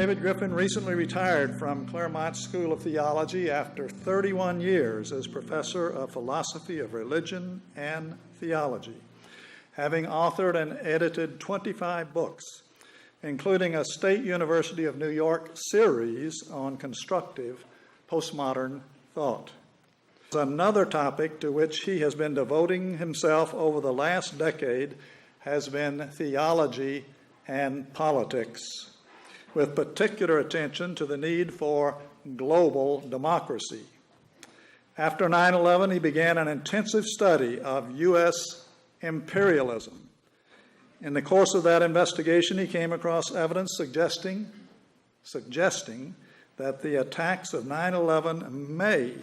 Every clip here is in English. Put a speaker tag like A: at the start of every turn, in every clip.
A: David Griffin recently retired from Claremont School of Theology after 31 years as professor of philosophy of religion and theology, having authored and edited 25 books, including a State University of New York series on constructive postmodern thought. Another topic to which he has been devoting himself over the last decade has been theology and politics, with particular attention to the need for global democracy. After 9/11, he began an intensive study of U.S. imperialism. In the course of that investigation, he came across evidence suggesting that the attacks of 9/11 may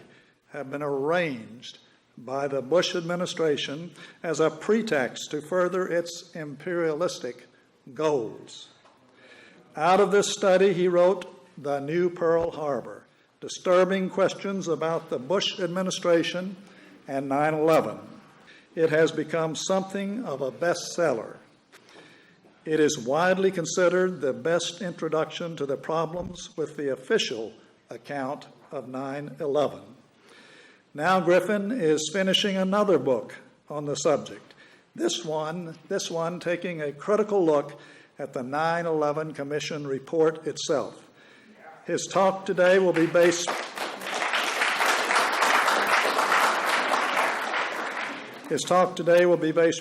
A: have been arranged by the Bush administration as a pretext to further its imperialistic goals. Out of this study, he wrote The New Pearl Harbor, disturbing questions about the Bush administration and 9/11. It has become something of a bestseller. It is widely considered the best introduction to the problems with the official account of 9/11. Now Griffin is finishing another book on the subject, this one taking a critical look at the 9/11 Commission report itself. His talk today will be based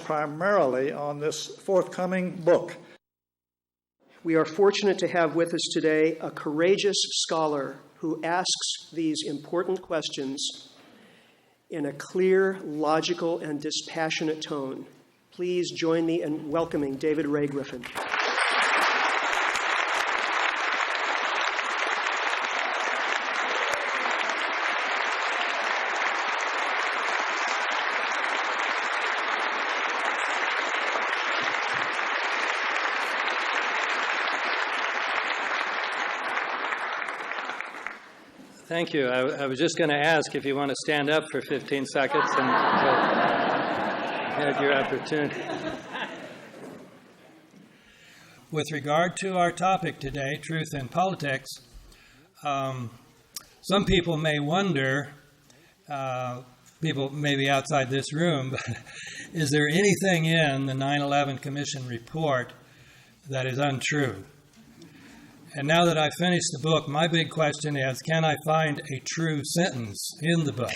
A: primarily on this forthcoming book.
B: We are fortunate to have with us today a courageous scholar who asks these important questions in a clear, logical, and dispassionate tone. Please join me in welcoming David Ray Griffin.
C: Thank you. I was just going to ask if you want to stand up for 15 seconds and have your opportunity. With regard to our topic today, truth in politics, some people may wonder, people maybe outside this room, but is there anything in the 9/11 Commission report that is untrue? And now that I've finished the book, my big question is, can I find a true sentence in the book?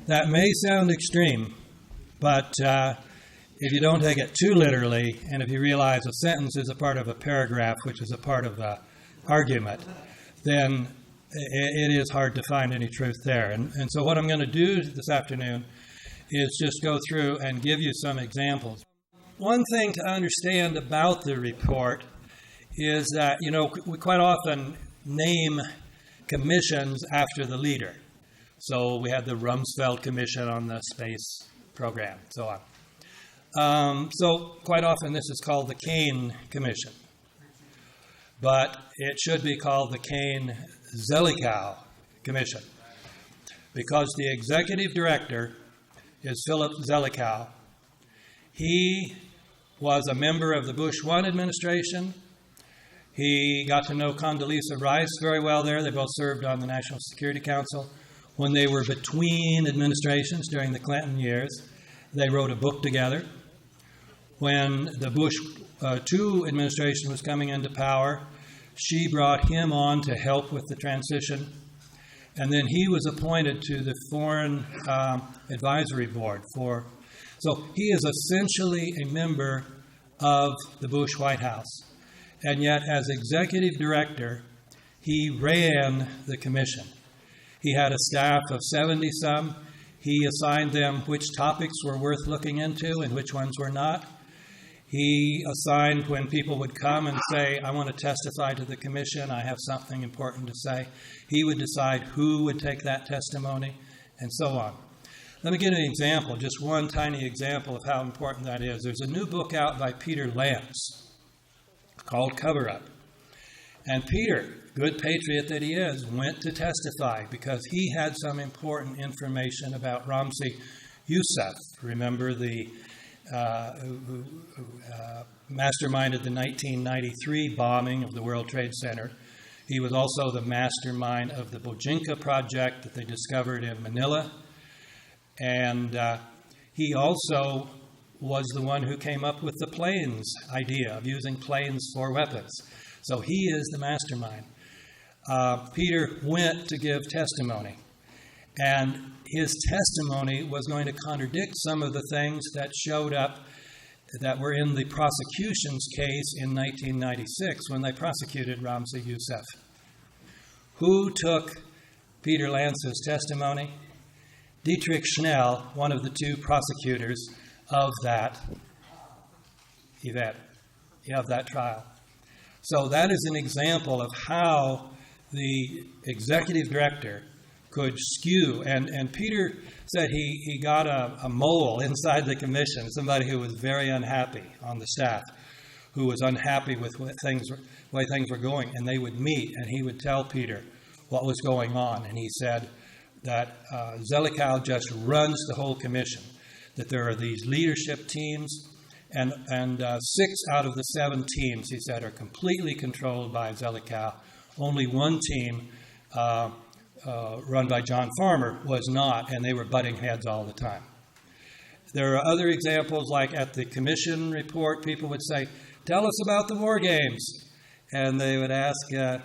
C: That may sound extreme, but if you don't take it too literally, and if you realize a sentence is a part of a paragraph, which is a part of an argument, then it is hard to find any truth there. And so what I'm going to do this afternoon is just go through and give you some examples. One thing to understand about the report is that, we quite often name commissions after the leader. So we had the Rumsfeld Commission on the space program, so on. So quite often this is called the Kane Commission. But it should be called the Kane-Zelikow Commission, because the executive director is Philip Zelikow. He was a member of the Bush 1 administration. He got to know Condoleezza Rice very well there. They both served on the National Security Council. When they were between administrations during the Clinton years, they wrote a book together. When the Bush 2 administration was coming into power, she brought him on to help with the transition. And then he was appointed to the Foreign Advisory Board So he is essentially a member of the Bush White House. And yet, as executive director, he ran the commission. He had a staff of 70-some. He assigned them which topics were worth looking into and which ones were not. He assigned when people would come and say, I want to testify to the commission, I have something important to say. He would decide who would take that testimony, and so on. Let me give you an example, just one tiny example of how important that is. There's a new book out by Peter Lance called Cover Up. And Peter, good patriot that he is, went to testify because he had some important information about Ramzi Yousef. Remember the who masterminded the 1993 bombing of the World Trade Center. He was also the mastermind of the Bojinka project that they discovered in Manila. And he also was the one who came up with the planes idea of using planes for weapons. So he is the mastermind. Peter went to give testimony. And his testimony was going to contradict some of the things that showed up that were in the prosecution's case in 1996 when they prosecuted Ramzi Youssef. Who took Peter Lance's testimony? Dietrich Schnell, one of the two prosecutors of that event, of that trial. So that is an example of how the executive director could skew. And Peter said he got a mole inside the commission, somebody who was very unhappy on the staff, who was unhappy with the way things were going. And they would meet, and he would tell Peter what was going on. And he said that Zelikow just runs the whole commission, that there are these leadership teams, and 6 out of the 7 teams, he said, are completely controlled by Zelikow. Only one team, run by John Farmer, was not, and they were butting heads all the time. There are other examples, like at the commission report, people would say, "Tell us about the war games." And they would ask the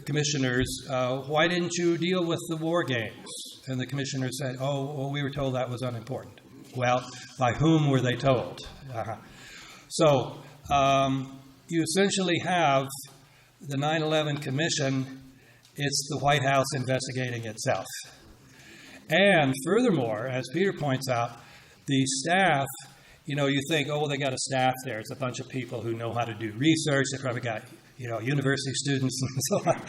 C: commissioners, "Why didn't you deal with the war games?" And the commissioners said, "Oh, we were told that was unimportant." Well, by whom were they told? So you essentially have the 9/11 Commission. It's the White House investigating itself. And furthermore, as Peter points out, the staff, you think, oh, they got a staff there. It's a bunch of people who know how to do research. They probably got, university students and so on.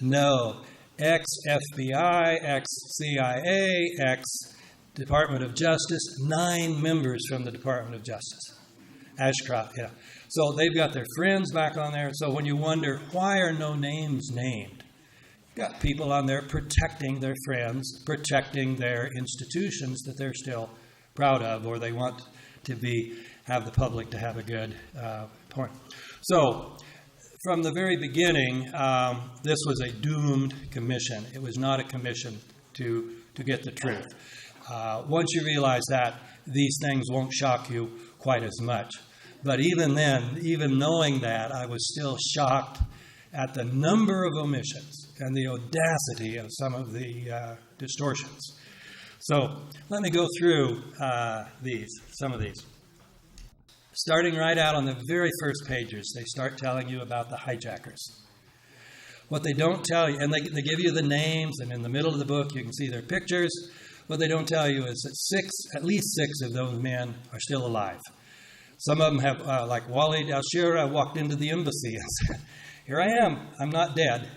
C: No. Ex-FBI, ex-CIA, ex-Department of Justice, 9 members from the Department of Justice. Ashcroft, yeah. So they've got their friends back on there. So when you wonder, why are no names named? Got people on there protecting their friends, protecting their institutions that they're still proud of, or they want to have the public to have a good point. So from the very beginning, this was a doomed commission. It was not a commission to get the truth. Once you realize that, these things won't shock you quite as much. But even then, even knowing that, I was still shocked at the number of omissions and the audacity of some of the distortions. So let me go through some of these. Starting right out on the very first pages, they start telling you about the hijackers. What they don't tell you, and they give you the names, and in the middle of the book you can see their pictures. What they don't tell you is that at least six of those men are still alive. Some of them have, like Walid al-Shira, walked into the embassy and said, "Here I am, I'm not dead."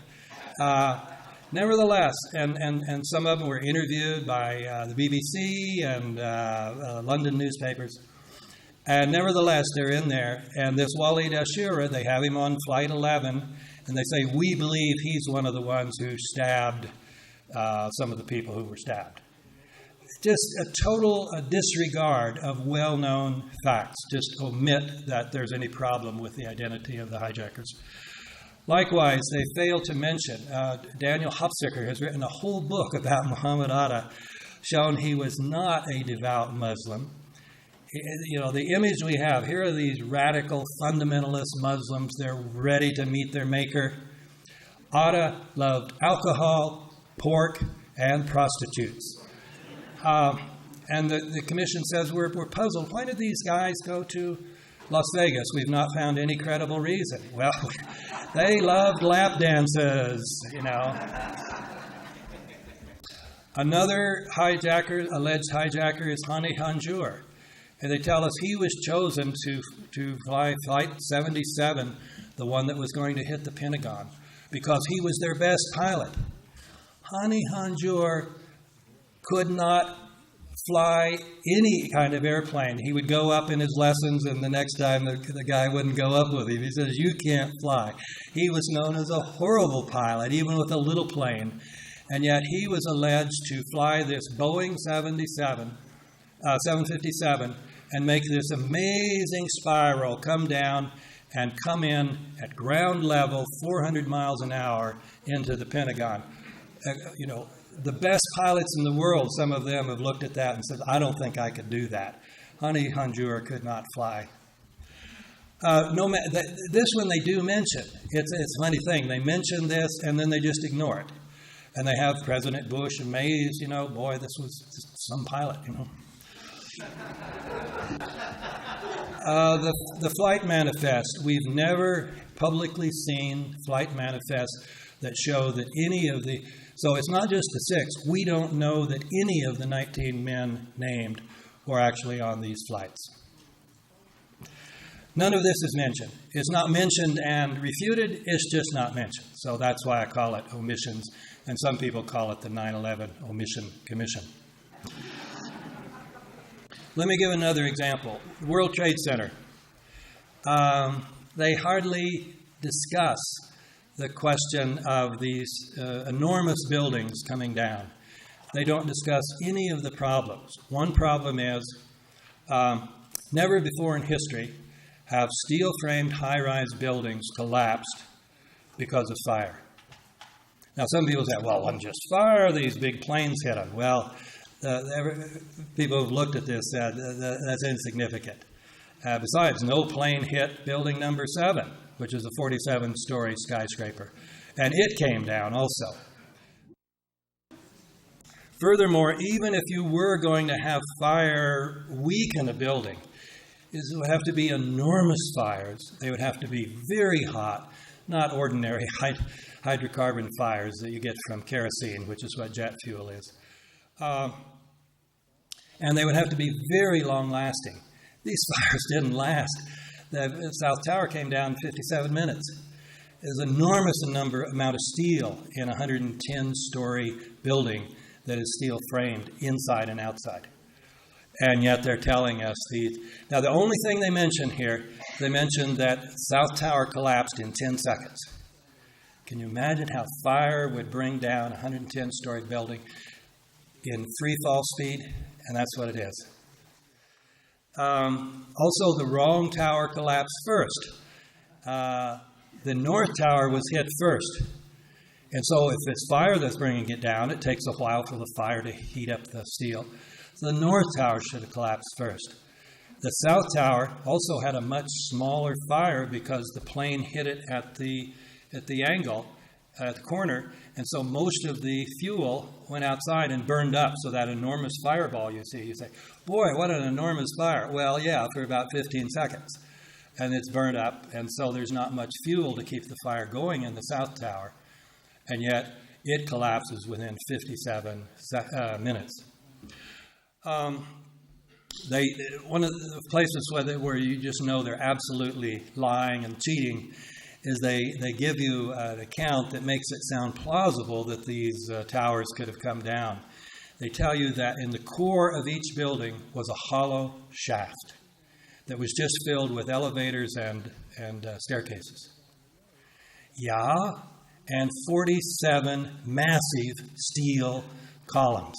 C: Nevertheless, and some of them were interviewed by the BBC and London newspapers. And nevertheless, they're in there. And this Walid al-Shira, they have him on Flight 11, and they say, "We believe he's one of the ones who stabbed some of the people who were stabbed." Just a total disregard of well-known facts. Just omit that there's any problem with the identity of the hijackers. Likewise, they fail to mention, Daniel Hopsicker has written a whole book about Muhammad Atta, showing he was not a devout Muslim. The image we have, here are these radical fundamentalist Muslims. They're ready to meet their maker. Atta loved alcohol, pork, and prostitutes. And the commission says, we're puzzled. Why did these guys go to Las Vegas? We've not found any credible reason. Well, they loved lap dances, Another alleged hijacker is Hani Hanjour. And they tell us he was chosen to fly Flight 77, the one that was going to hit the Pentagon, because he was their best pilot. Hani Hanjour could not fly any kind of airplane. He would go up in his lessons, and the next time the guy wouldn't go up with him. He says, "You can't fly." He was known as a horrible pilot, even with a little plane. And yet he was alleged to fly this Boeing 77 757, and make this amazing spiral come down and come in at ground level, 400 miles an hour, into the Pentagon. The best pilots in the world, some of them have looked at that and said, I don't think I could do that. Honey Hanjour could not fly. This one they do mention. It's a funny thing. They mention this and then they just ignore it. And they have President Bush amazed, boy, this was just some pilot, The flight manifest. We've never publicly seen flight manifests that show that any of the... So it's not just the 6. We don't know that any of the 19 men named were actually on these flights. None of this is mentioned. It's not mentioned and refuted. It's just not mentioned. So that's why I call it omissions. And some people call it the 9/11 Omission Commission. Let me give another example. World Trade Center. They hardly discuss the question of these enormous buildings coming down. They don't discuss any of the problems. One problem is, never before in history have steel-framed high-rise buildings collapsed because of fire. Now, some people say, well, it wasn't just fire, these big planes hit them. Well, people who've looked at this said that's insignificant. Besides, no plane hit building number 7, which is a 47-story skyscraper, and it came down also. Furthermore, even if you were going to have fire weaken a building, it would have to be enormous fires. They would have to be very hot, not ordinary hydrocarbon fires that you get from kerosene, which is what jet fuel is. And they would have to be very long-lasting. These fires didn't last. The South Tower came down in 57 minutes. There's an enormous amount of steel in a 110-story building that is steel-framed inside and outside. And yet they're telling us Now, the only thing they mention here, they mentioned that South Tower collapsed in 10 seconds. Can you imagine how fire would bring down a 110-story building in free fall speed? And that's what it is. Also, the wrong tower collapsed first. The North Tower was hit first. And so if it's fire that's bringing it down, it takes a while for the fire to heat up the steel. So the North Tower should have collapsed first. The South Tower also had a much smaller fire because the plane hit it at the angle, at the corner, and so most of the fuel went outside and burned up. So that enormous fireball you say, boy, what an enormous fire. Well, yeah, for about 15 seconds. And it's burned up, and so there's not much fuel to keep the fire going in the South Tower. And yet it collapses within 57 minutes. One of the places where you just know they're absolutely lying and cheating is they give you an account that makes it sound plausible that these towers could have come down. They tell you that in the core of each building was a hollow shaft that was just filled with elevators and staircases. Yeah, and 47 massive steel columns.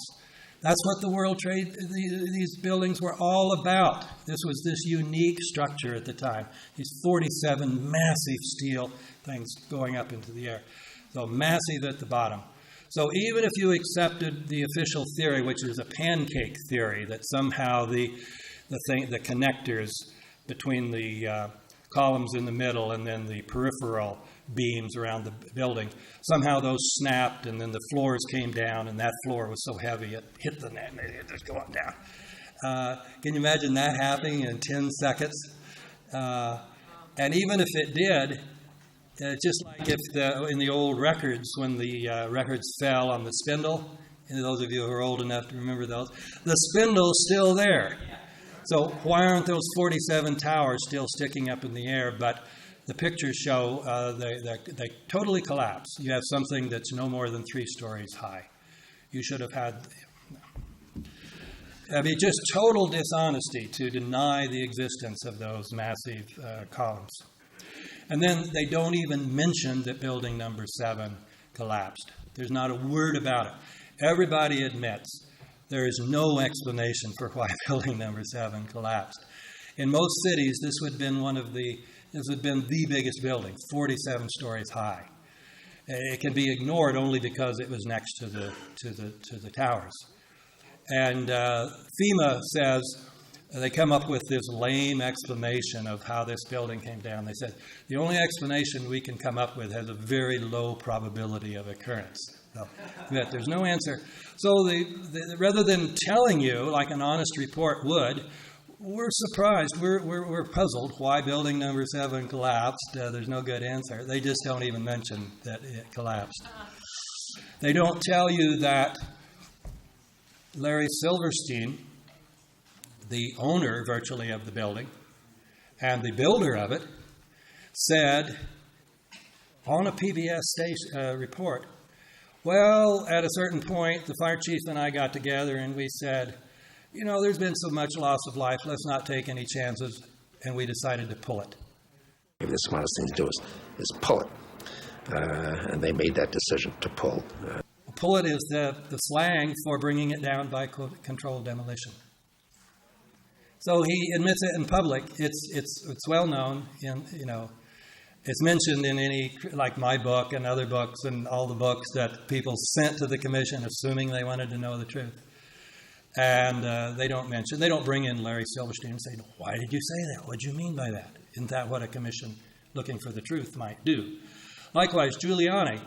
C: That's what the World Trade, these buildings were all about. This was this unique structure at the time. These 47 massive steel things going up into the air. So massive at the bottom. So even if you accepted the official theory, which is a pancake theory, that somehow the connectors between the columns in the middle and then the peripheral beams around the building, somehow those snapped and then the floors came down and that floor was so heavy it hit the net and it just going down. Can you imagine that happening in 10 seconds? And even if it did, just like if in the old records, when the records fell on the spindle, and those of you who are old enough to remember those, the spindle's still there. So why aren't those 47 towers still sticking up in the air? But the pictures show they totally collapse. You have something that's no more than 3 stories high. You should have had... just total dishonesty to deny the existence of those massive columns. And then they don't even mention that building number 7 collapsed. There's not a word about it. Everybody admits there is no explanation for why building number 7 collapsed. In most cities, this would have been the biggest building, 47 stories high. It can be ignored only because it was next to the towers. And FEMA says they come up with this lame explanation of how this building came down. They said the only explanation we can come up with has a very low probability of occurrence. So, but there's no answer. So rather than telling you like an honest report would, we're surprised. We're puzzled why building number 7 collapsed. There's no good answer. They just don't even mention that it collapsed. They don't tell you that Larry Silverstein, the owner virtually of the building and the builder of it, said on a PBS report, well, at a certain point, the fire chief and I got together and we said, you know, there's been so much loss of life, let's not take any chances, and we decided to pull it.
D: Maybe the smartest thing to do is pull it. And they made that decision to pull.
C: Pull it is the slang for bringing it down by controlled demolition. So he admits it in public. It's well known, it's mentioned in any, like my book and other books and all the books that people sent to the commission assuming they wanted to know the truth. And they don't bring in Larry Silverstein and say, why did you say that? What do you mean by that? Isn't that what a commission looking for the truth might do? Likewise, Giuliani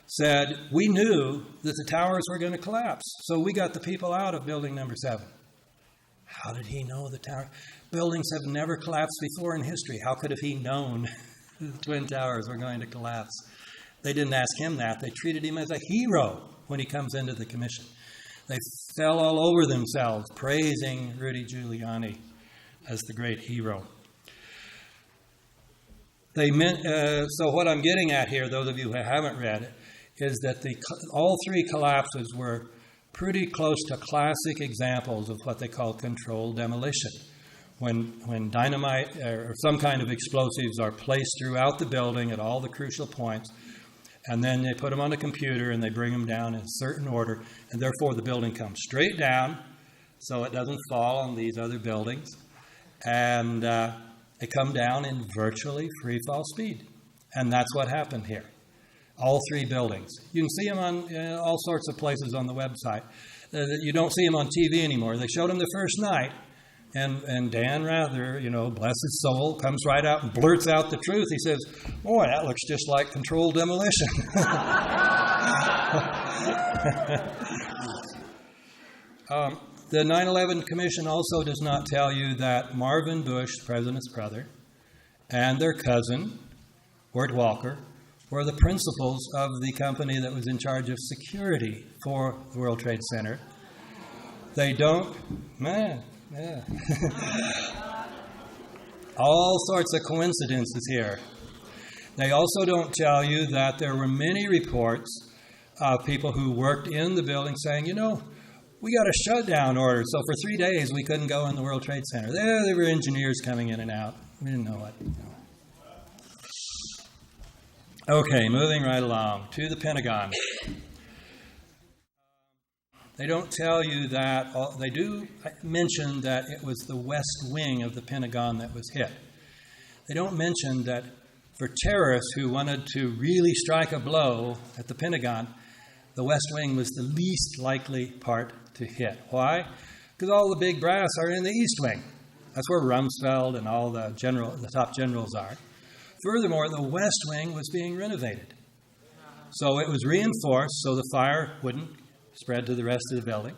C: said, we knew that the towers were going to collapse, so we got the people out of building number 7. How did he know the tower? Buildings have never collapsed before in history. How could have he known the Twin Towers were going to collapse? They didn't ask him that. They treated him as a hero when he comes into the commission. They fell all over themselves, praising Rudy Giuliani as the great hero. So what I'm getting at here, those of you who haven't read it, is that all 3 collapses were pretty close to classic examples of what they call controlled demolition. When dynamite or some kind of explosives are placed throughout the building at all the crucial points, and then they put them on a computer and they bring them down in a certain order, and therefore the building comes straight down so it doesn't fall on these other buildings, and they come down in virtually free fall speed. And that's what happened here. All 3 buildings. You can see them on all sorts of places on the website. You don't see them on TV anymore. They showed them the first night, and Dan Rather, bless his soul, comes right out and blurts out the truth. He says, boy, that looks just like controlled demolition. The 9/11 Commission also does not tell you that Marvin Bush, the president's brother, and their cousin, Wirt Walker, were the principals of the company that was in charge of security for the World Trade Center. They don't, all sorts of coincidences here. They also don't tell you that there were many reports of people who worked in the building saying, we got a shutdown order, so for 3 days we couldn't go in the World Trade Center. There were engineers coming in and out. We didn't know what. Okay, moving right along to the Pentagon. They don't tell you that, they do mention that it was the west wing of the Pentagon that was hit. They don't mention that for terrorists who wanted to really strike a blow at the Pentagon, the west wing was the least likely part to hit. Why? Because all the big brass are in the east wing. That's where Rumsfeld and all the top generals are. Furthermore, the west wing was being renovated. So it was reinforced so the fire wouldn't spread to the rest of the building.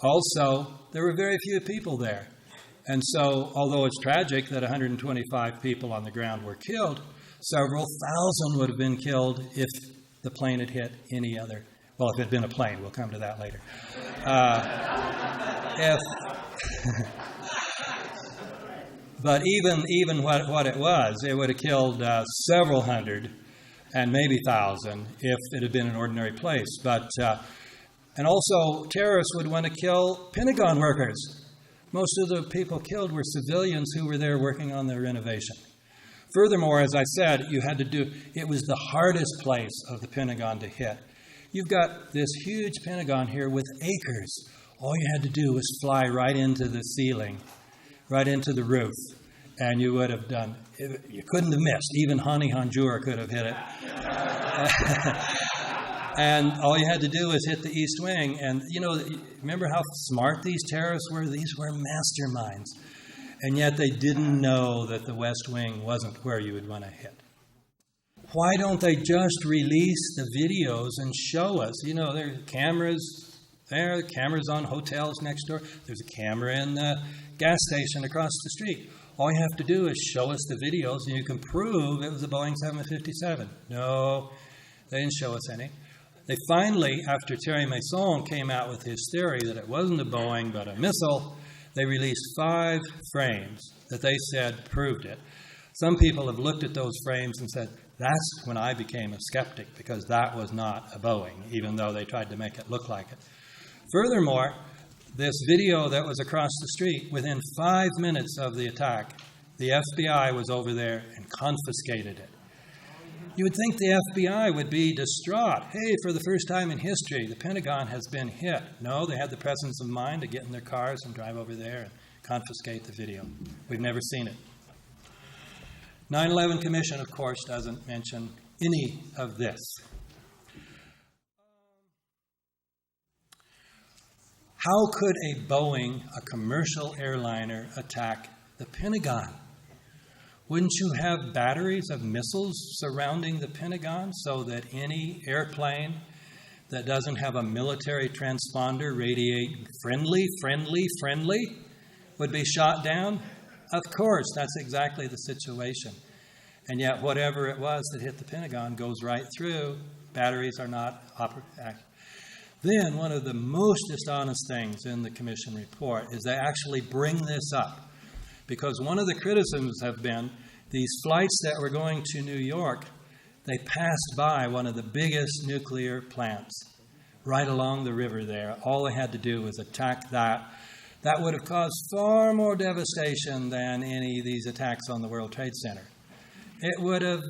C: Also, there were very few people there. And so, although it's tragic that 125 people on the ground were killed, several thousand would have been killed if the plane had hit any other. Well, if it had been a plane, we'll come to that later. But even what it was, it would have killed several hundred and maybe thousand if it had been an ordinary place. And also, terrorists would want to kill Pentagon workers. Most of the people killed were civilians who were there working on the renovation. Furthermore, as I said, it was the hardest place of the Pentagon to hit. You've got this huge Pentagon here with acres. all you had to do was fly right into the ceiling, right into the roof, and you would have done, you couldn't have missed. Even Hani Hanjour could have hit it. And all you had to do was hit the east wing. And, remember how smart these terrorists were? These were masterminds. And yet they didn't know that the west wing wasn't where you would want to hit. Why don't they just release the videos and show us? There are cameras there, cameras on hotels next door. There's a camera in the gas station across the street. All you have to do is show us the videos and you can prove it was a Boeing 757. No, they didn't show us any. They finally, after Thierry Masson came out with his theory that it wasn't a Boeing but a missile, they released 5 frames that they said proved it. Some people have looked at those frames and said, that's when I became a skeptic, because that was not a Boeing, even though they tried to make it look like it. Furthermore, this video that was across the street, within 5 minutes of the attack, the FBI was over there and confiscated it. You would think the FBI would be distraught. Hey, for the first time in history, the Pentagon has been hit. No, they had the presence of mind to get in their cars and drive over there and confiscate the video. We've never seen it. 9/11 Commission, of course, doesn't mention any of this. How could a Boeing, a commercial airliner, attack the Pentagon? Wouldn't you have batteries of missiles surrounding the Pentagon so that any airplane that doesn't have a military transponder radiating friendly would be shot down? Of course, that's exactly the situation. And yet whatever it was that hit the Pentagon goes right through. Batteries are not operative. Then one of the most dishonest things in the Commission report is they actually bring this up. Because one of the criticisms have been these flights that were going to New York, they passed by one of the biggest nuclear plants right along the river there. All they had to do was attack that. That would have caused far more devastation than any of these attacks on the World Trade Center. It would have,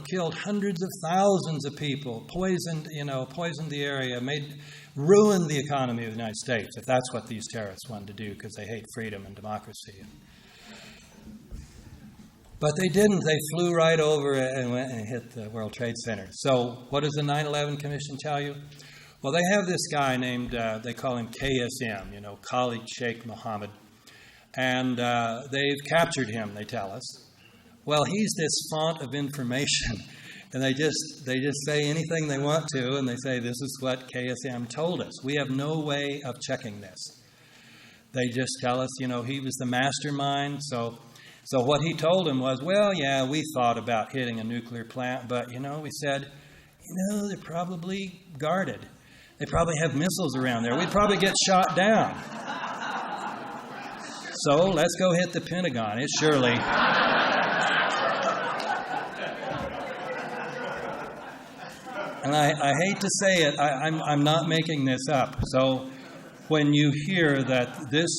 C: killed hundreds of thousands of people, poisoned the area, ruined the economy of the United States, if that's what these terrorists wanted to do, because they hate freedom and democracy. But they didn't. They flew right over it and went and hit the World Trade Center. So what does the 9/11 Commission tell you? Well, they have this guy named, they call him KSM, Khalid Sheikh Mohammed. And they've captured him, they tell us. Well, he's this font of information. And they just say anything they want to, and they say, this is what KSM told us. We have no way of checking this. They just tell us, he was the mastermind. So what he told him was, well, yeah, we thought about hitting a nuclear plant, but, we said, they're probably guarded. They probably have missiles around there. We'd probably get shot down. So let's go hit the Pentagon. It's surely... And I hate to say it, I'm not making this up. So when you hear that this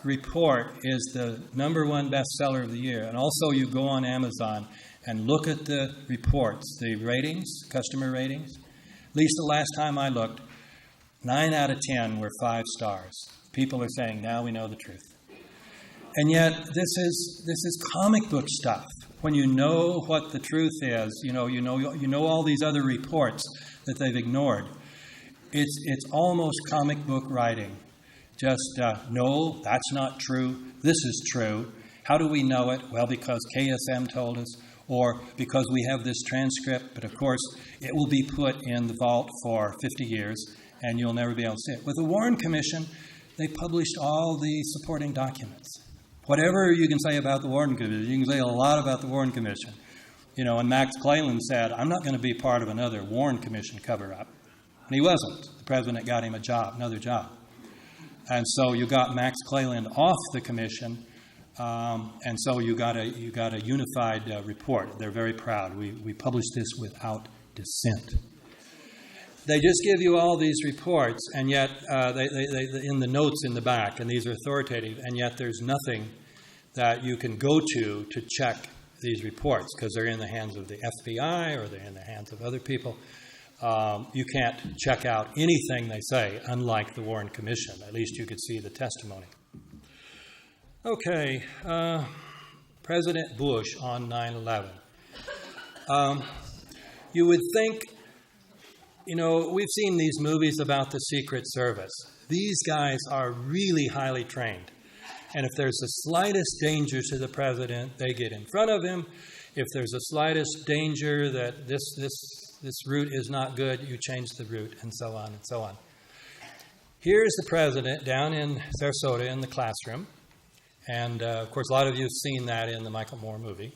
C: report is the #1 bestseller of the year, and also you go on Amazon and look at the reports, the ratings, customer ratings, at least the last time I looked, 9 out of 10 were 5 stars. People are saying, now we know the truth. And yet this is comic book stuff. When you know what the truth is, you know all these other reports that they've ignored. It's almost comic book writing. Just, no, that's not true. This is true. How do we know it? Well, because KSM told us, or because we have this transcript, but of course it will be put in the vault for 50 years and you'll never be able to see it. With the Warren Commission, they published all the supporting documents. Whatever you can say about the Warren Commission, you can say a lot about the Warren Commission. And Max Cleland said, I'm not going to be part of another Warren Commission cover-up. And he wasn't. The president got him another job. And so you got Max Cleland off the commission, and so you got a unified report. They're very proud. We published this without dissent. They just give you all these reports, and yet they in the notes in the back, and these are authoritative, and yet there's nothing that you can go to check these reports because they're in the hands of the FBI or they're in the hands of other people. You can't check out anything they say, unlike the Warren Commission. At least you could see the testimony. Okay, President Bush on 9/11. You would think, we've seen these movies about the Secret Service. These guys are really highly trained. And if there's the slightest danger to the president, they get in front of him. If there's the slightest danger that this route is not good, you change the route, and so on and so on. Here's the president down in Sarasota in the classroom. And, of course, a lot of you have seen that in the Michael Moore movie.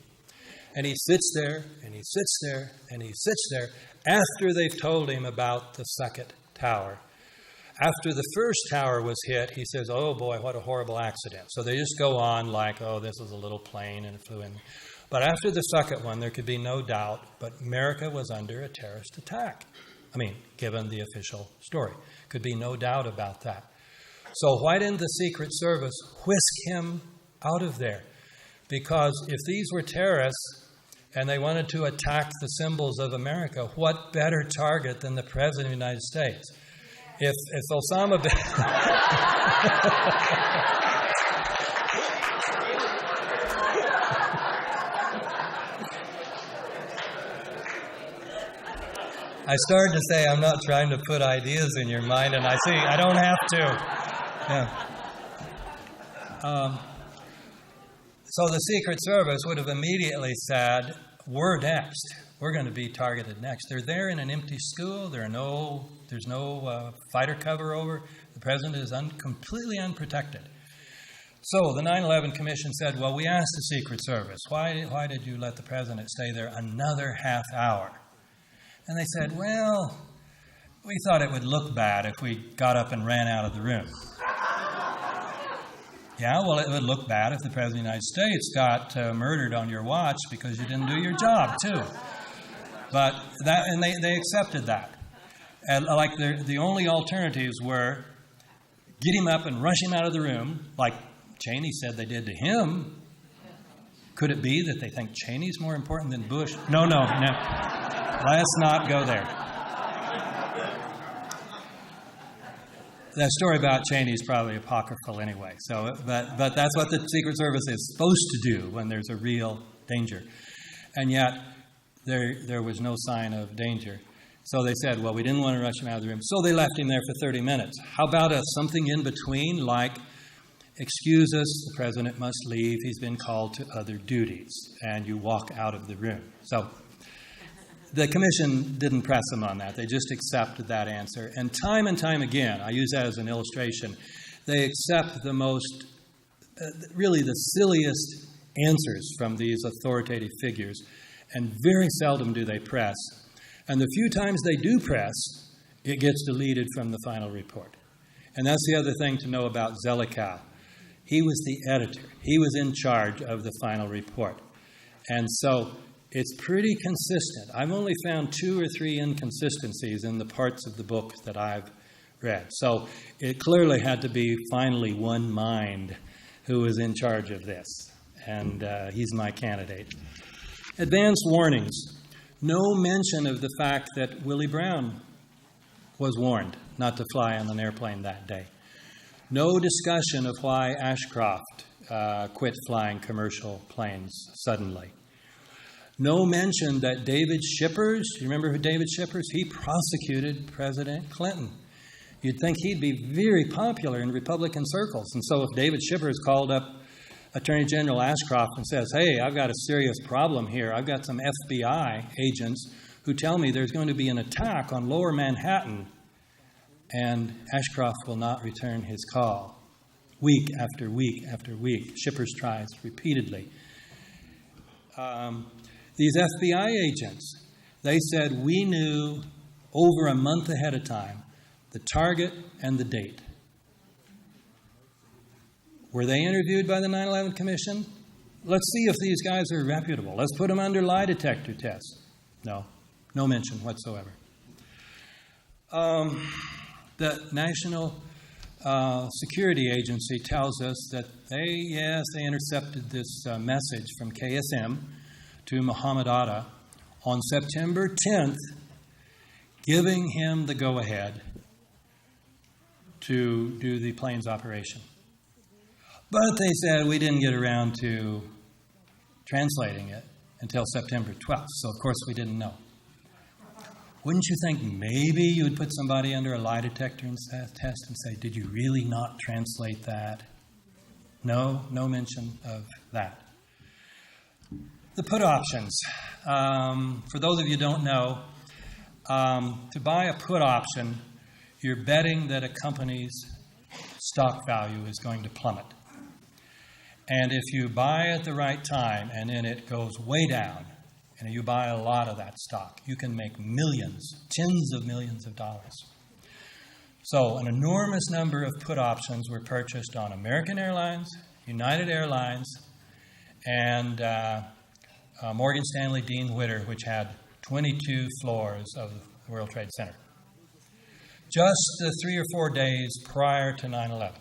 C: And he sits there, and he sits there, and he sits there after they've told him about the second tower. After the first tower was hit, he says, oh, boy, what a horrible accident. So they just go on like, oh, this is a little plane and it flew in. But after the second one, there could be no doubt, but America was under a terrorist attack. Given the official story. Could be no doubt about that. So why didn't the Secret Service whisk him out of there? Because if these were terrorists and they wanted to attack the symbols of America, what better target than the President of the United States? If Osama bin... I started to say I'm not trying to put ideas in your mind, and I see I don't have to. Yeah. So the Secret Service would have immediately said, we're next. We're going to be targeted next. They're there in an empty school. There's no fighter cover over. The president is completely unprotected. So the 9/11 Commission said, well, we asked the Secret Service, why did you let the president stay there another half hour? And they said, well, we thought it would look bad if we got up and ran out of the room. Yeah, well, it would look bad if the President of the United States got murdered on your watch because you didn't do your job, too. But they accepted that. And the only alternatives were get him up and rush him out of the room, like Cheney said they did to him. Could it be that they think Cheney's more important than Bush? No. Let's not go there. That story about Cheney is probably apocryphal anyway. But that's what the Secret Service is supposed to do when there's a real danger. And yet, there was no sign of danger. So they said, well, we didn't want to rush him out of the room. So they left him there for 30 minutes. How about something in between, like, excuse us, the president must leave. He's been called to other duties. And you walk out of the room. So the commission didn't press them on that. They just accepted that answer. And time again, I use that as an illustration, they accept the most, really the silliest answers from these authoritative figures. And very seldom do they press. And the few times they do press, it gets deleted from the final report. And that's the other thing to know about Zelikow. He was the editor. He was in charge of the final report. And so it's pretty consistent. I've only found 2 or 3 inconsistencies in the parts of the book that I've read. So it clearly had to be finally one mind who was in charge of this. And he's my candidate. Advance warnings. No mention of the fact that Willie Brown was warned not to fly on an airplane that day. No discussion of why Ashcroft quit flying commercial planes suddenly. No mention that David Shippers, you remember who David Shippers? He prosecuted President Clinton. You'd think he'd be very popular in Republican circles. And so if David Shippers called up Attorney General Ashcroft and says, hey, I've got a serious problem here. I've got some FBI agents who tell me there's going to be an attack on Lower Manhattan, and Ashcroft will not return his call. Week after week after week, Shippers tries repeatedly. These FBI agents, they said we knew over a month ahead of time the target and the date. Were they interviewed by the 9/11 Commission? Let's see if these guys are reputable. Let's put them under lie detector tests. No mention whatsoever. The National Security Agency tells us that they intercepted this message from KSM to Muhammad Atta on September 10th giving him the go-ahead to do the planes operation. But they said we didn't get around to translating it until September 12th, so of course we didn't know. Wouldn't you think maybe you would put somebody under a lie detector and test and say, did you really not translate that? No mention of that. The put options. For those of you who don't know, to buy a put option, you're betting that a company's stock value is going to plummet. And if you buy at the right time and then it goes way down, and you buy a lot of that stock, you can make millions, tens of millions of dollars. So an enormous number of put options were purchased on American Airlines, United Airlines, and Morgan Stanley Dean Witter, which had 22 floors of the World Trade Center. Just 3 or 4 days prior to 9/11.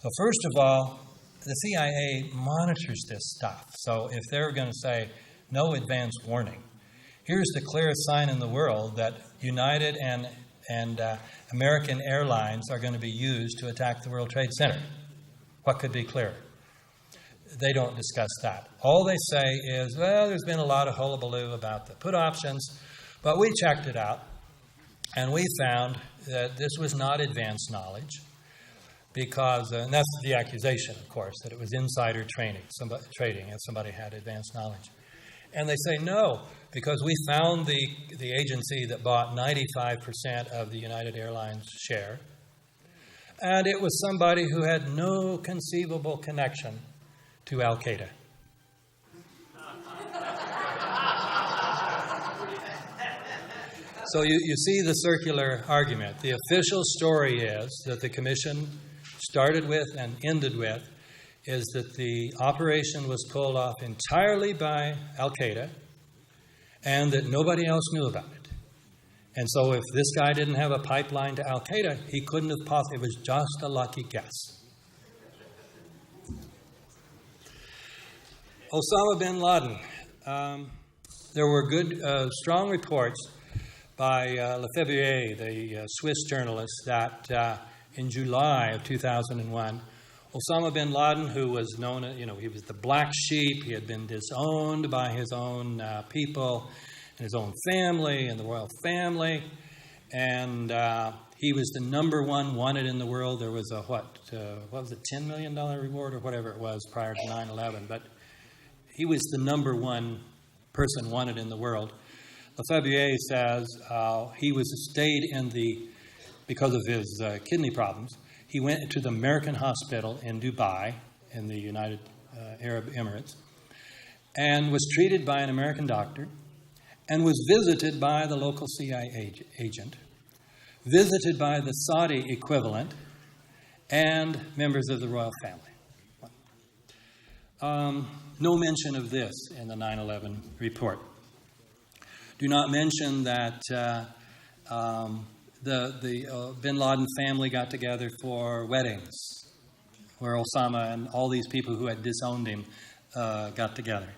C: So first of all, the CIA monitors this stuff. So if they're going to say, no advance warning, here's the clearest sign in the world that United and American Airlines are going to be used to attack the World Trade Center. What could be clearer? They don't discuss that. All they say is, well, there's been a lot of hullabaloo about the put options, but we checked it out, and we found that this was not advanced knowledge, because, and that's the accusation, of course, that it was insider trading, and somebody had advanced knowledge. And they say no, because we found the agency that bought 95% of the United Airlines share, and it was somebody who had no conceivable connection to Al-Qaeda. So you see the circular argument. The official story is that the commission started with and ended with is that the operation was pulled off entirely by Al-Qaeda and that nobody else knew about it. And so if this guy didn't have a pipeline to Al-Qaeda, he couldn't have possibly, it was just a lucky guess. Osama bin Laden. There were good, strong reports by Lefebvre, the Swiss journalist, that in July of 2001, Osama bin Laden, who was known, he was the black sheep. He had been disowned by his own people and his own family and the royal family. And he was the number one wanted in the world. There was a, what was it, $10 million reward or whatever it was prior to 9/11. But he was the number one person wanted in the world. Lefebvre says he stayed in because of his kidney problems. He went to the American hospital in Dubai, in the United Arab Emirates, and was treated by an American doctor, and was visited by the local CIA agent, visited by the Saudi equivalent, and members of the royal family. No mention of this in the 9/11 report. Do not mention that the bin Laden family got together for weddings, where Osama and all these people who had disowned him got together.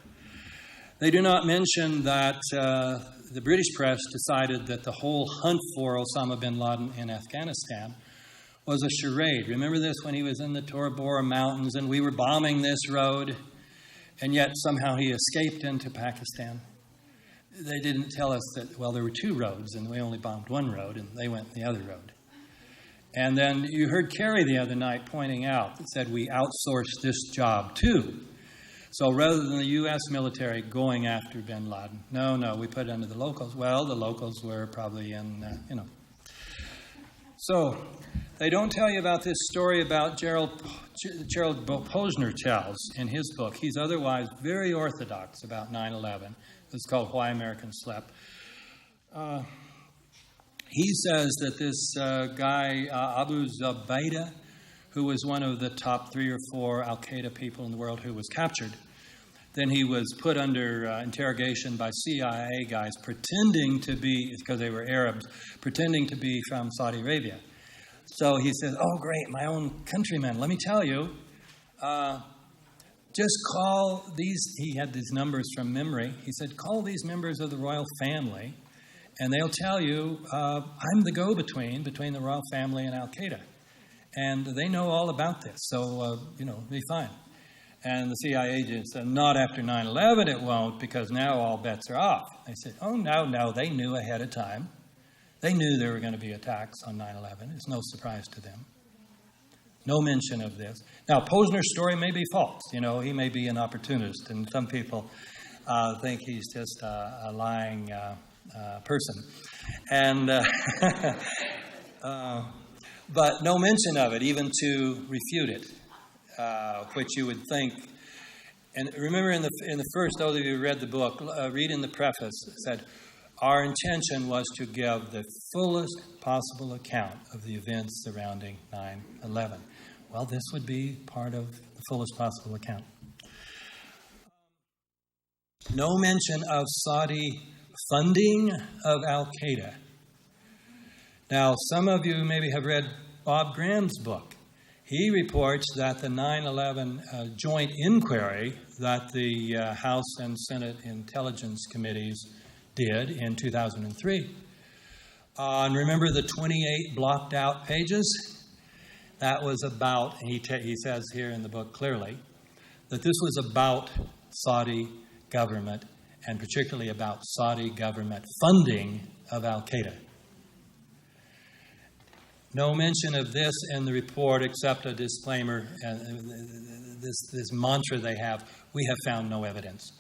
C: They do not mention that the British press decided that the whole hunt for Osama bin Laden in Afghanistan was a charade. Remember this when he was in the Tora Bora Mountains and we were bombing this road, and yet somehow he escaped into Pakistan? They didn't tell us that, well, there were two roads and we only bombed one road and they went the other road. And then you heard Kerry the other night pointing out that said we outsourced this job too. So rather than the U.S. military going after bin Laden, no, we put it under the locals. Well, the locals were probably in, So they don't tell you about this story about Gerald Posner tells in his book. He's otherwise very orthodox about 9/11. It's called Why Americans Slept. He says that this guy, Abu Zubaydah, who was one of the top 3 or 4 Al-Qaeda people in the world who was captured, then he was put under interrogation by CIA guys pretending to be, because they were Arabs, pretending to be from Saudi Arabia. So he says, oh, great, my own countrymen, let me tell you, just call these, he had these numbers from memory. He said, call these members of the royal family And they'll tell you, I'm the go-between between the royal family and Al-Qaeda. And they know all about this, so, be fine. And the CIA agent said, not after 9/11 it won't, because now all bets are off. They said, oh, no, they knew ahead of time. They knew there were going to be attacks on 9/11. It's no surprise to them. No mention of this. Now, Posner's story may be false. He may be an opportunist, and some people think he's just a lying person. And but no mention of it, even to refute it. Which you would think, and remember in the first, those of you who read the book, read in the preface, it said, our intention was to give the fullest possible account of the events surrounding 9/11. Well, this would be part of the fullest possible account. No mention of Saudi funding of Al-Qaeda. Now, some of you maybe have read Bob Graham's book. He reports that the 9/11 joint inquiry that the House and Senate Intelligence Committees did in 2003. And remember the 28 blocked out pages? That was about, he says here in the book clearly, that this was about Saudi government, and particularly about Saudi government funding of Al-Qaeda. No mention of this in the report except a disclaimer, this mantra they have, we have found no evidence.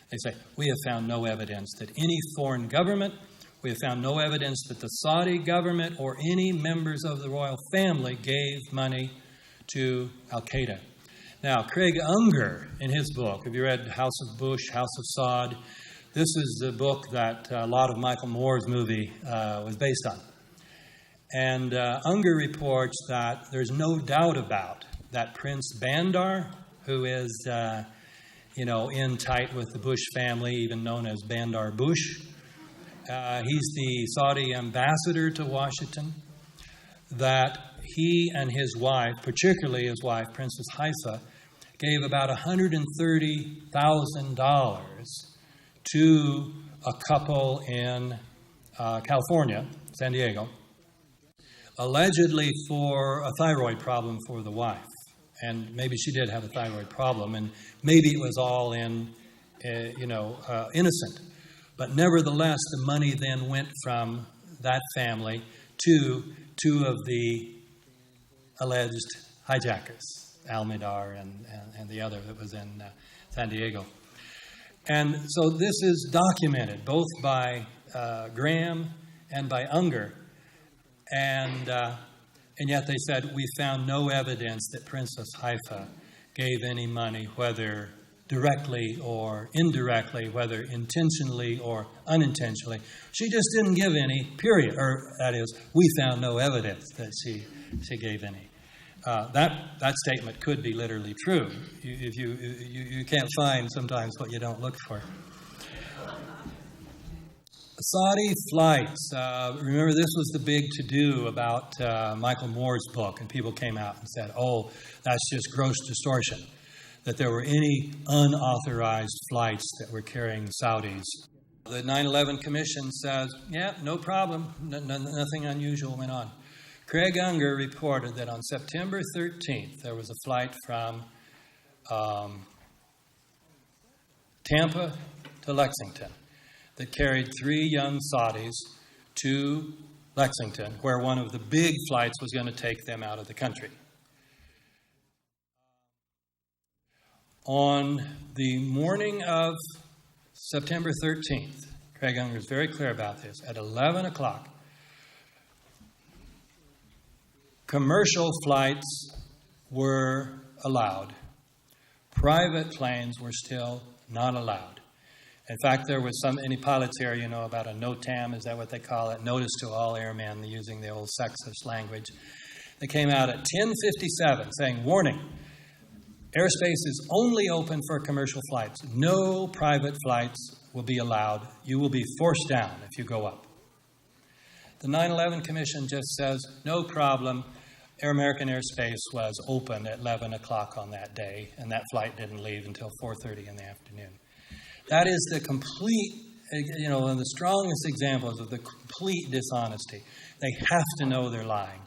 C: They say, we have found no evidence that any foreign government, we have found no evidence that the Saudi government or any members of the royal family gave money to Al-Qaeda. Now, Craig Unger, in his book, have you read House of Bush, House of Saud? This is the book that a lot of Michael Moore's movie was based on. And Unger reports that there's no doubt about that Prince Bandar, who is, in tight with the Bush family, even known as Bandar Bush. He's the Saudi ambassador to Washington. That he and his wife, particularly his wife, Princess Haifa, gave about $130,000 to a couple in California, San Diego, allegedly for a thyroid problem for the wife. And maybe she did have a thyroid problem, and maybe it was all innocent. But nevertheless, the money then went from that family to two of the alleged hijackers, Al-Midar and the other that was in San Diego. And so this is documented both by Graham and by Unger. And yet they said, we found no evidence that Princess Haifa gave any money, whether directly or indirectly, whether intentionally or unintentionally. She just didn't give any, period. Or that is, we found no evidence that she gave any. That statement could be literally true. You can't find sometimes what you don't look for. Saudi flights. Remember, this was the big to-do about Michael Moore's book, and people came out and said, oh, that's just gross distortion, that there were any unauthorized flights that were carrying Saudis. The 9/11 Commission says, yeah, no problem, nothing unusual went on. Craig Unger reported that on September 13th, there was a flight from Tampa to Lexington that carried 3 young Saudis to Lexington, where one of the big flights was going to take them out of the country. On the morning of September 13th, Craig Unger is very clear about this, at 11 o'clock, commercial flights were allowed. Private planes were still not allowed. In fact, there was any pilots here, about a NOTAM, is that what they call it? Notice to all airmen, using the old sexist language. They came out at 10:57 saying, warning, airspace is only open for commercial flights. No private flights will be allowed. You will be forced down if you go up. The 9/11 Commission just says, no problem. American airspace was open at 11 o'clock on that day, and that flight didn't leave until 4:30 in the afternoon. That is the complete one of the strongest examples of the complete dishonesty. They have to know they're lying.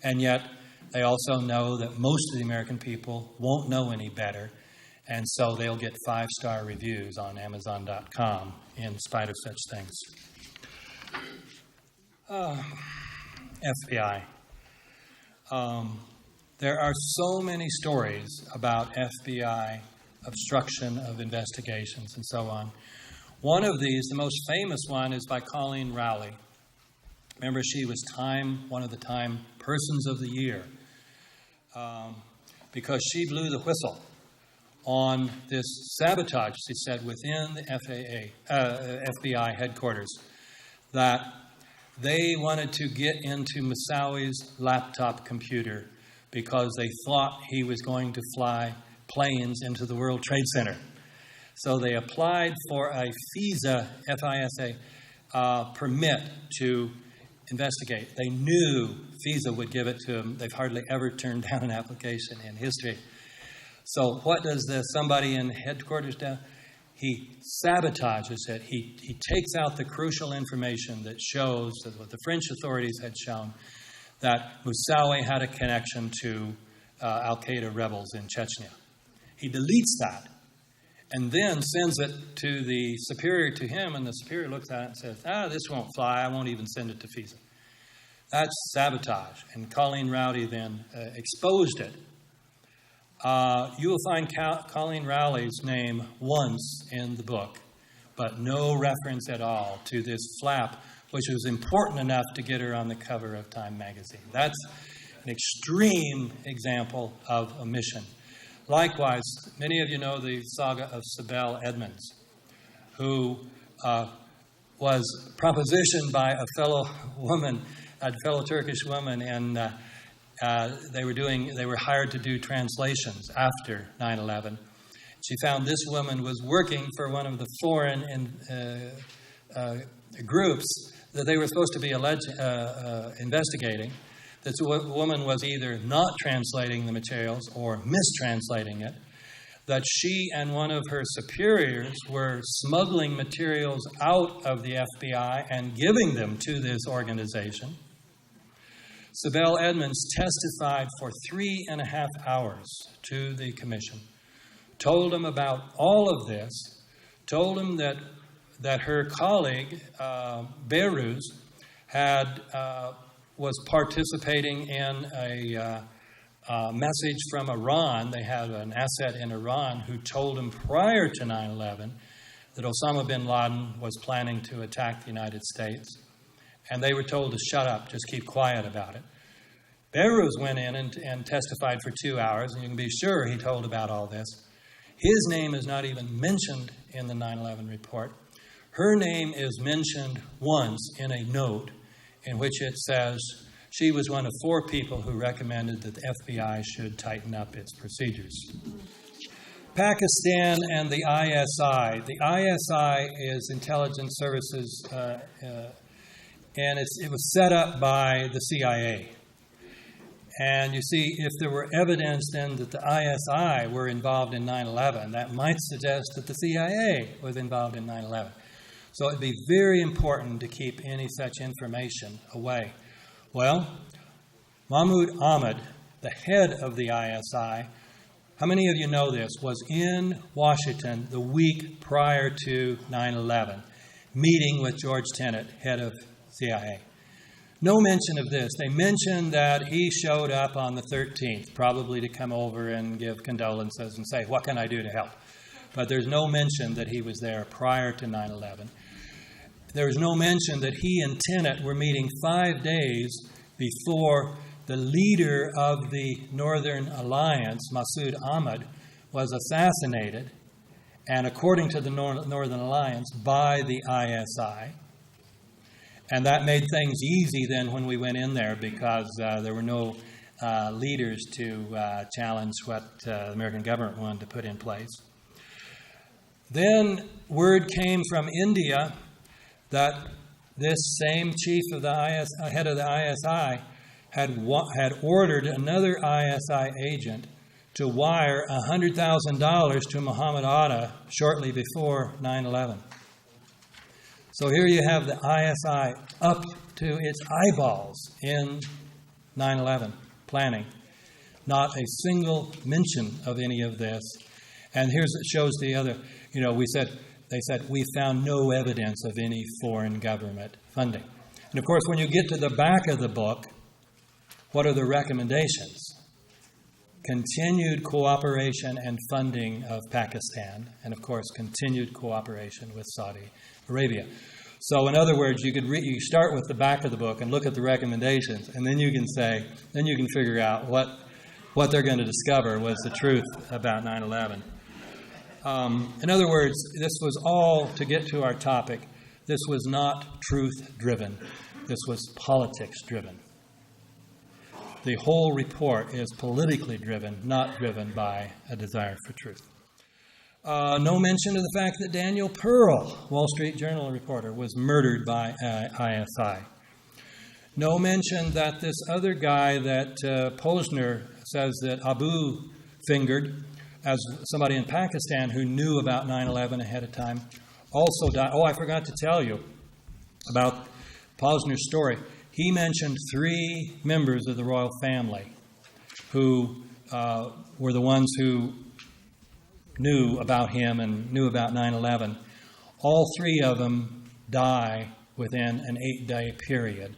C: And yet, they also know that most of the American people won't know any better. And so they'll get 5-star reviews on Amazon.com in spite of such things. FBI. There are so many stories about FBI obstruction of investigations and so on. One of these, the most famous one, is by Colleen Rowley. Remember, she was one of the Time Persons of the Year because she blew the whistle on this sabotage, she said, within the FBI headquarters, that they wanted to get into Moussaoui's laptop computer because they thought he was going to fly planes into the World Trade Center. So they applied for a FISA, F-I-S-A, permit to investigate. They knew FISA would give it to them. They've hardly ever turned down an application in history. So what does somebody in headquarters do? He sabotages it. He takes out the crucial information that shows that what the French authorities had shown, that Moussaoui had a connection to Al-Qaeda rebels in Chechnya. He deletes that and then sends it to the superior to him, and the superior looks at it and says, this won't fly. I won't even send it to FISA. That's sabotage. And Colleen Rowley then exposed it. You will find Colleen Rowley's name once in the book, but no reference at all to this flap, which was important enough to get her on the cover of Time magazine. That's an extreme example of omission. Likewise, many of you know the saga of Sibel Edmonds, who was propositioned by a fellow Turkish woman, and they were hired to do translations after 9/11. She found this woman was working for one of the foreign groups that they were supposed to be investigating. This woman was either not translating the materials or mistranslating it, that she and one of her superiors were smuggling materials out of the FBI and giving them to this organization. Sibel Edmonds testified for 3.5 hours to the commission, told them about all of this, told them that her colleague, Behruz, was participating in a message from Iran. They had an asset in Iran who told them prior to 9/11 that Osama bin Laden was planning to attack the United States. And they were told to shut up, just keep quiet about it. Behruz went in and testified for 2 hours, and you can be sure he told about all this. His name is not even mentioned in the 9/11 report. Her name is mentioned once in a note in which it says she was one of 4 people who recommended that the FBI should tighten up its procedures. Pakistan and the ISI. The ISI is intelligence services, and it was set up by the CIA. And you see, if there were evidence then that the ISI were involved in 9/11, that might suggest that the CIA was involved in 9/11. So it'd be very important to keep any such information away. Well, Mahmoud Ahmad, the head of the ISI, how many of you know this, was in Washington the week prior to 9/11, meeting with George Tenet, head of CIA. No mention of this. They mentioned that he showed up on the 13th, probably to come over and give condolences and say, what can I do to help? But there's no mention that he was there prior to 9/11. There's no mention that he and Tenet were meeting 5 days before the leader of the Northern Alliance, Masood Ahmad, was assassinated, and according to the Northern Alliance, by the ISI. And that made things easy then when we went in there, because there were no leaders to challenge what the American government wanted to put in place. Then word came from India that this same chief of the head of the ISI had ordered another ISI agent to wire $100,000 to Muhammad Atta shortly before 9/11. So here you have the ISI up to its eyeballs in 9/11 planning. Not a single mention of any of this. And here's it shows the other, they said, we found no evidence of any foreign government funding. And of course, when you get to the back of the book, what are the recommendations? Continued cooperation and funding of Pakistan, and of course, continued cooperation with Saudi Arabia. So, in other words, you start with the back of the book and look at the recommendations, and then you can figure out what they're going to discover was the truth about 9/11. In other words, this was all, to get to our topic, this was not truth-driven. This was politics-driven. The whole report is politically driven, not driven by a desire for truth. No mention of the fact that Daniel Pearl, Wall Street Journal reporter, was murdered by ISI. No mention that this other guy that Posner says that Abu fingered as somebody in Pakistan who knew about 9/11 ahead of time also died. Oh, I forgot to tell you about Posner's story. He mentioned 3 members of the royal family who were the ones who knew about him and knew about 9/11. All 3 of them die within an 8-day period.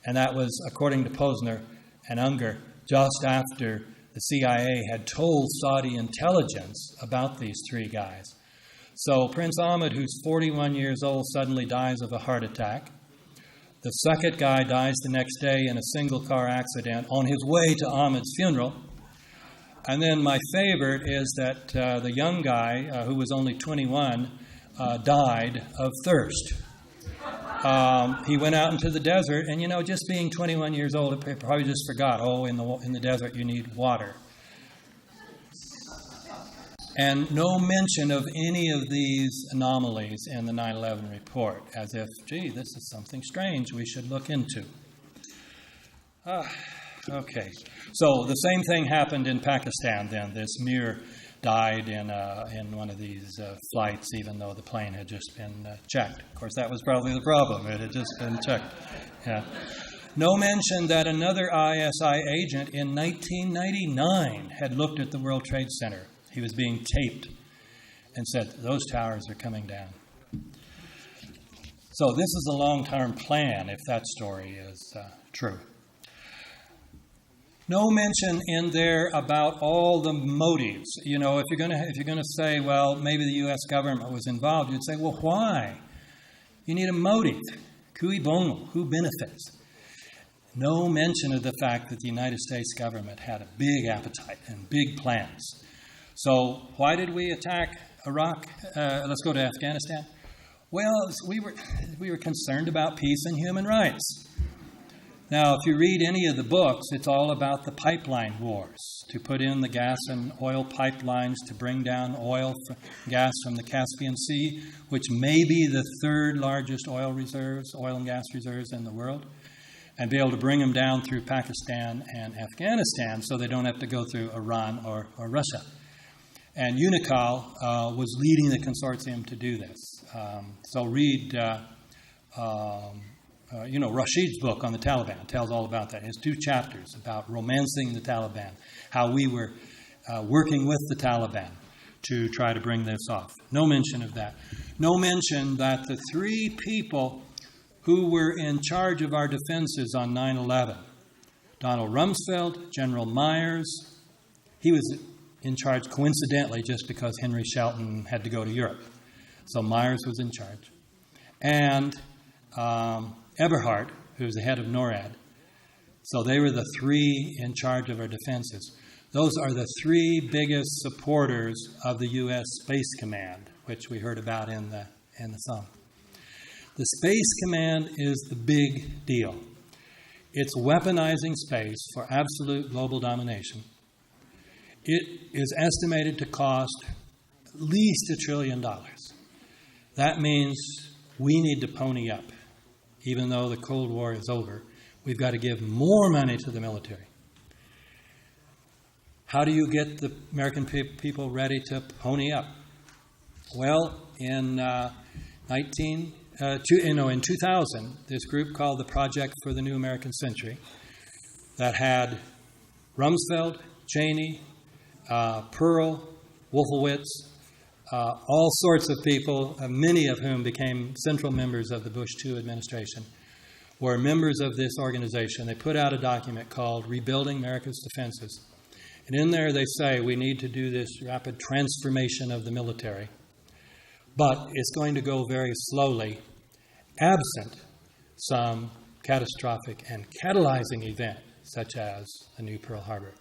C: And that was, according to Posner and Unger, just after the CIA had told Saudi intelligence about these 3 guys. So Prince Ahmed, who's 41 years old, suddenly dies of a heart attack. The second guy dies the next day in a single-car accident on his way to Ahmed's funeral. And then my favorite is that the young guy, who was only 21, died of thirst. He went out into the desert, and just being 21 years old, he probably just forgot, in the desert you need water. And no mention of any of these anomalies in the 9/11 report, as if, this is something strange we should look into. Okay. So the same thing happened in Pakistan then. This Mir died in one of these flights, even though the plane had just been checked. Of course, that was probably the problem. It had just been checked. Yeah. No mention that another ISI agent in 1999 had looked at the World Trade Center. He was being taped and said, those towers are coming down. So this is a long-term plan, if that story is true. No mention in there about all the motives. If you're going to say, well, maybe the U.S. government was involved, you'd say, well, why? You need a motive. Cui bono? Who benefits? No mention of the fact that the United States government had a big appetite and big plans. So why did we attack Iraq? Let's go to Afghanistan. Well, we were concerned about peace and human rights. Now, if you read any of the books, it's all about the pipeline wars, to put in the gas and oil pipelines to bring down gas from the Caspian Sea, which may be the 3rd largest oil and gas reserves in the world, and be able to bring them down through Pakistan and Afghanistan so they don't have to go through Iran or Russia. And UNICAL was leading the consortium to do this. So read Rashid's book on the Taliban tells all about that. It has 2 chapters about romancing the Taliban, how we were working with the Taliban to try to bring this off. No mention of that. No mention that the 3 people who were in charge of our defenses on 9/11, Donald Rumsfeld, General Myers, he was in charge coincidentally just because Henry Shelton had to go to Europe. So Myers was in charge. And Eberhard, who was the head of NORAD. So they were the 3 in charge of our defenses. Those are the 3 biggest supporters of the U.S. Space Command, which we heard about in the song. The Space Command is the big deal. It's weaponizing space for absolute global domination. It is estimated to cost at least $1 trillion. That means we need to pony up. Even though the Cold War is over, we've got to give more money to the military. How do you get the American people ready to pony up? Well, in in 2000, this group called the Project for the New American Century that had Rumsfeld, Cheney, Pearl, Wolfowitz, all sorts of people, many of whom became central members of the Bush II administration, were members of this organization. They put out a document called Rebuilding America's Defenses. And in there they say we need to do this rapid transformation of the military. But it's going to go very slowly, absent some catastrophic and catalyzing event, such as the new Pearl Harbor.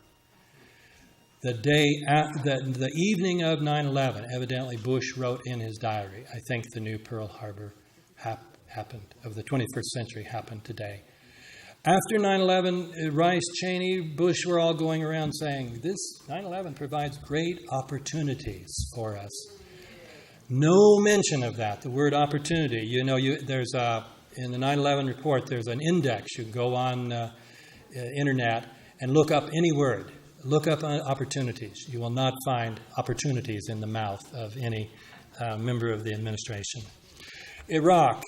C: The evening of 9/11, evidently Bush wrote in his diary, I think the new Pearl Harbor happened, of the 21st century happened today. After 9/11, Rice, Cheney, Bush were all going around saying, this 9/11 provides great opportunities for us. No mention of that, the word opportunity. There's in the 9/11 report, there's an index. You can go on internet and look up any word. Look up opportunities. You will not find opportunities in the mouth of any member of the administration. Iraq,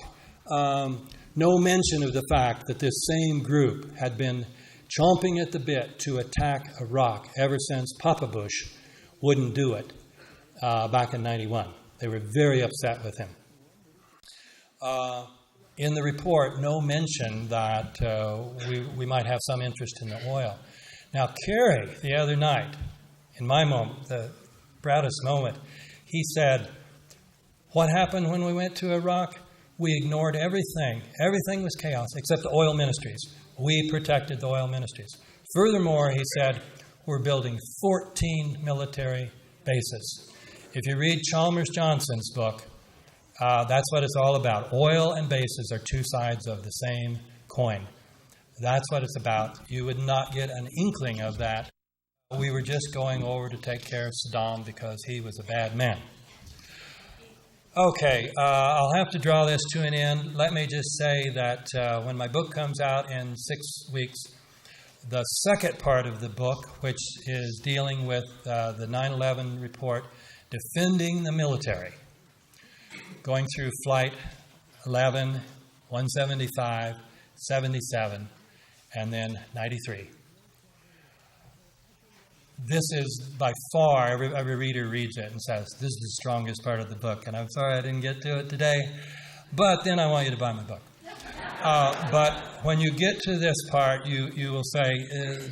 C: no mention of the fact that this same group had been chomping at the bit to attack Iraq ever since Papa Bush wouldn't do it back in 91. They were very upset with him. In the report, no mention that we might have some interest in the oil. Now, Kerry, the other night, in my moment, the proudest moment, he said, what happened when we went to Iraq? We ignored everything. Everything was chaos except the oil ministries. We protected the oil ministries. Furthermore, he said, we're building 14 military bases. If you read Chalmers Johnson's book, that's what it's all about. Oil and bases are two sides of the same coin. That's what it's about. You would not get an inkling of that. We were just going over to take care of Saddam because he was a bad man. Okay, I'll have to draw this to an end. Let me just say that when my book comes out in 6 weeks, the second part of the book, which is dealing with the 9/11 report, defending the military, going through Flight 11, 175, 77, and then 93. This is by far, every reader reads it and says, this is the strongest part of the book. And I'm sorry I didn't get to it today, but then I want you to buy my book. But when you get to this part, you will say,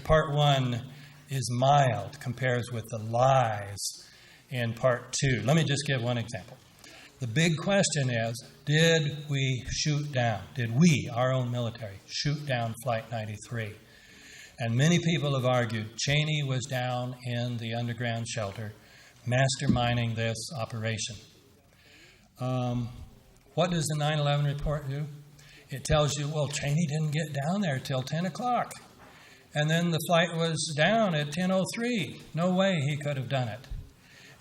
C: part 1 is mild, compares with the lies in part 2. Let me just give one example. The big question is, did we, our own military, shoot down Flight 93? And many people have argued Cheney was down in the underground shelter masterminding this operation. What does the 9/11 report do? It tells you, well, Cheney didn't get down there till 10 o'clock. And then the flight was down at 10:03. No way he could have done it.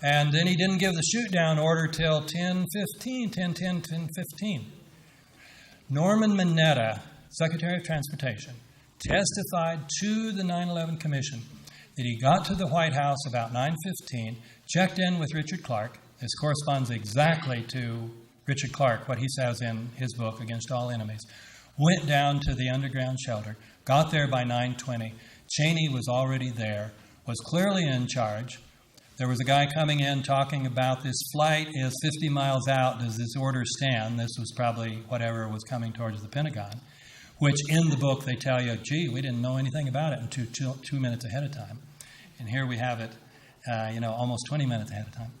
C: And then he didn't give the shoot-down order till 10:15. Norman Mineta, Secretary of Transportation, testified to the 9/11 Commission that he got to the White House about 9:15, checked in with Richard Clark. This corresponds exactly to Richard Clark, what he says in his book, Against All Enemies. Went down to the underground shelter, got there by 9:20. Cheney was already there, was clearly in charge. There was a guy coming in talking about this flight is 50 miles out. Does this order stand? This was probably whatever was coming towards the Pentagon, which in the book they tell you, gee, we didn't know anything about it until 2 minutes ahead of time. And here we have it, almost 20 minutes ahead of time.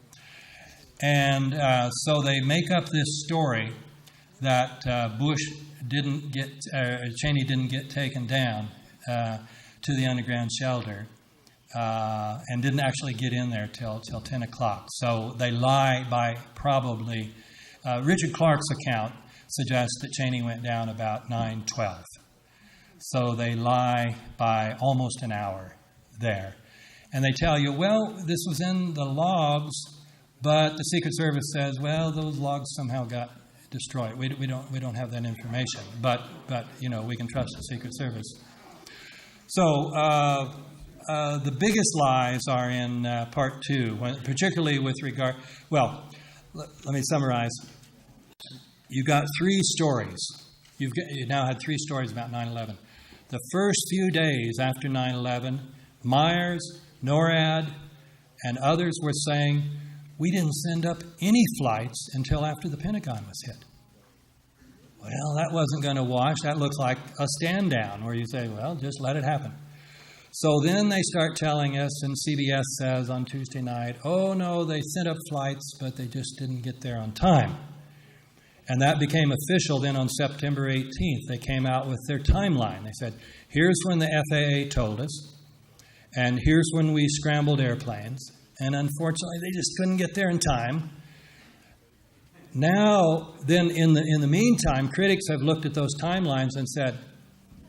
C: And so they make up this story that Cheney didn't get taken down to the underground shelter. And didn't actually get in there till 10 o'clock. So they lie by probably, Richard Clark's account suggests that Cheney went down about 9:12. So they lie by almost an hour there. And they tell you, well, this was in the logs, but the Secret Service says, well, those logs somehow got destroyed. We don't have that information, but we can trust the Secret Service. So the biggest lies are in part 2, particularly with regard. Well, let me summarize. you got three stories. You now had three stories about 9/11. The first few days after 9/11, Myers, NORAD, and others were saying, we didn't send up any flights until after the Pentagon was hit. Well, that wasn't going to wash. That looks like a stand down where you say, well, just let it happen. So then they start telling us, and CBS says on Tuesday night, oh no, they sent up flights, but they just didn't get there on time. And that became official then on September 18th. They came out with their timeline. They said, here's when the FAA told us, and here's when we scrambled airplanes. And unfortunately, they just couldn't get there in time. Now, then, in the meantime, critics have looked at those timelines and said,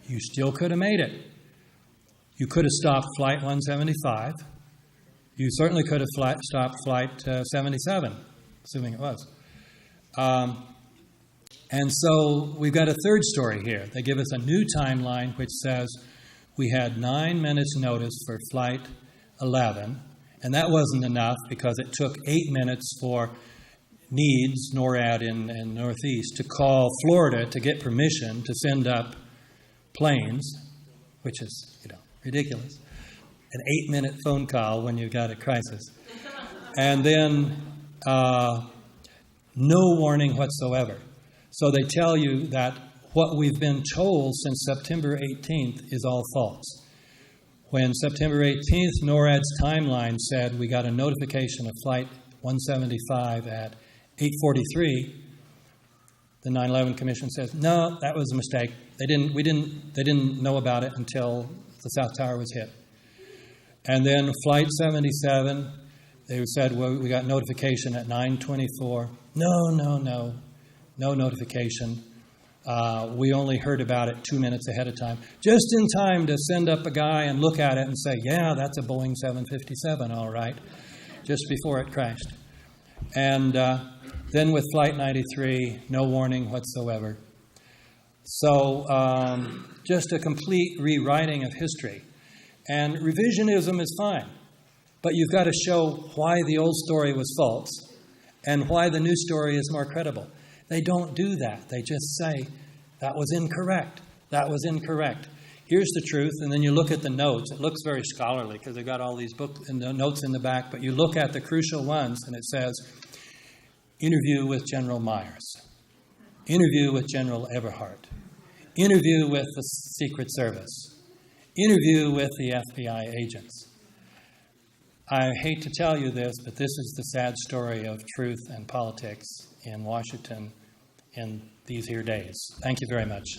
C: you still could have made it. You could have stopped Flight 175. You certainly could have stopped Flight 77, assuming it was. And so we've got a third story here. They give us a new timeline which says we had 9 minutes notice for Flight 11, and that wasn't enough because it took 8 minutes for NEADS, NORAD in Northeast, to call Florida to get permission to send up planes, which is, ridiculous. An 8-minute phone call when you've got a crisis. And then no warning whatsoever. So they tell you that what we've been told since September 18th is all false. When September 18th, NORAD's timeline said we got a notification of Flight 175 at 8:43, the 9/11 Commission says, no, that was a mistake. They didn't know about it until the South Tower was hit. And then Flight 77, they said, well, we got notification at 9:24. No notification. We only heard about it 2 minutes ahead of time, just in time to send up a guy and look at it and say, yeah, that's a Boeing 757, all right, just before it crashed. And then with Flight 93, no warning whatsoever. So just a complete rewriting of history. And revisionism is fine, but you've got to show why the old story was false and why the new story is more credible. They don't do that. They just say, that was incorrect. That was incorrect. Here's the truth, and then you look at the notes. It looks very scholarly because they've got all these books and the notes in the back, but you look at the crucial ones, and it says, interview with General Myers, interview with General Everhart, interview with the Secret Service, interview with the FBI agents. I hate to tell you this, but this is the sad story of truth and politics in Washington in these here days. Thank you very much.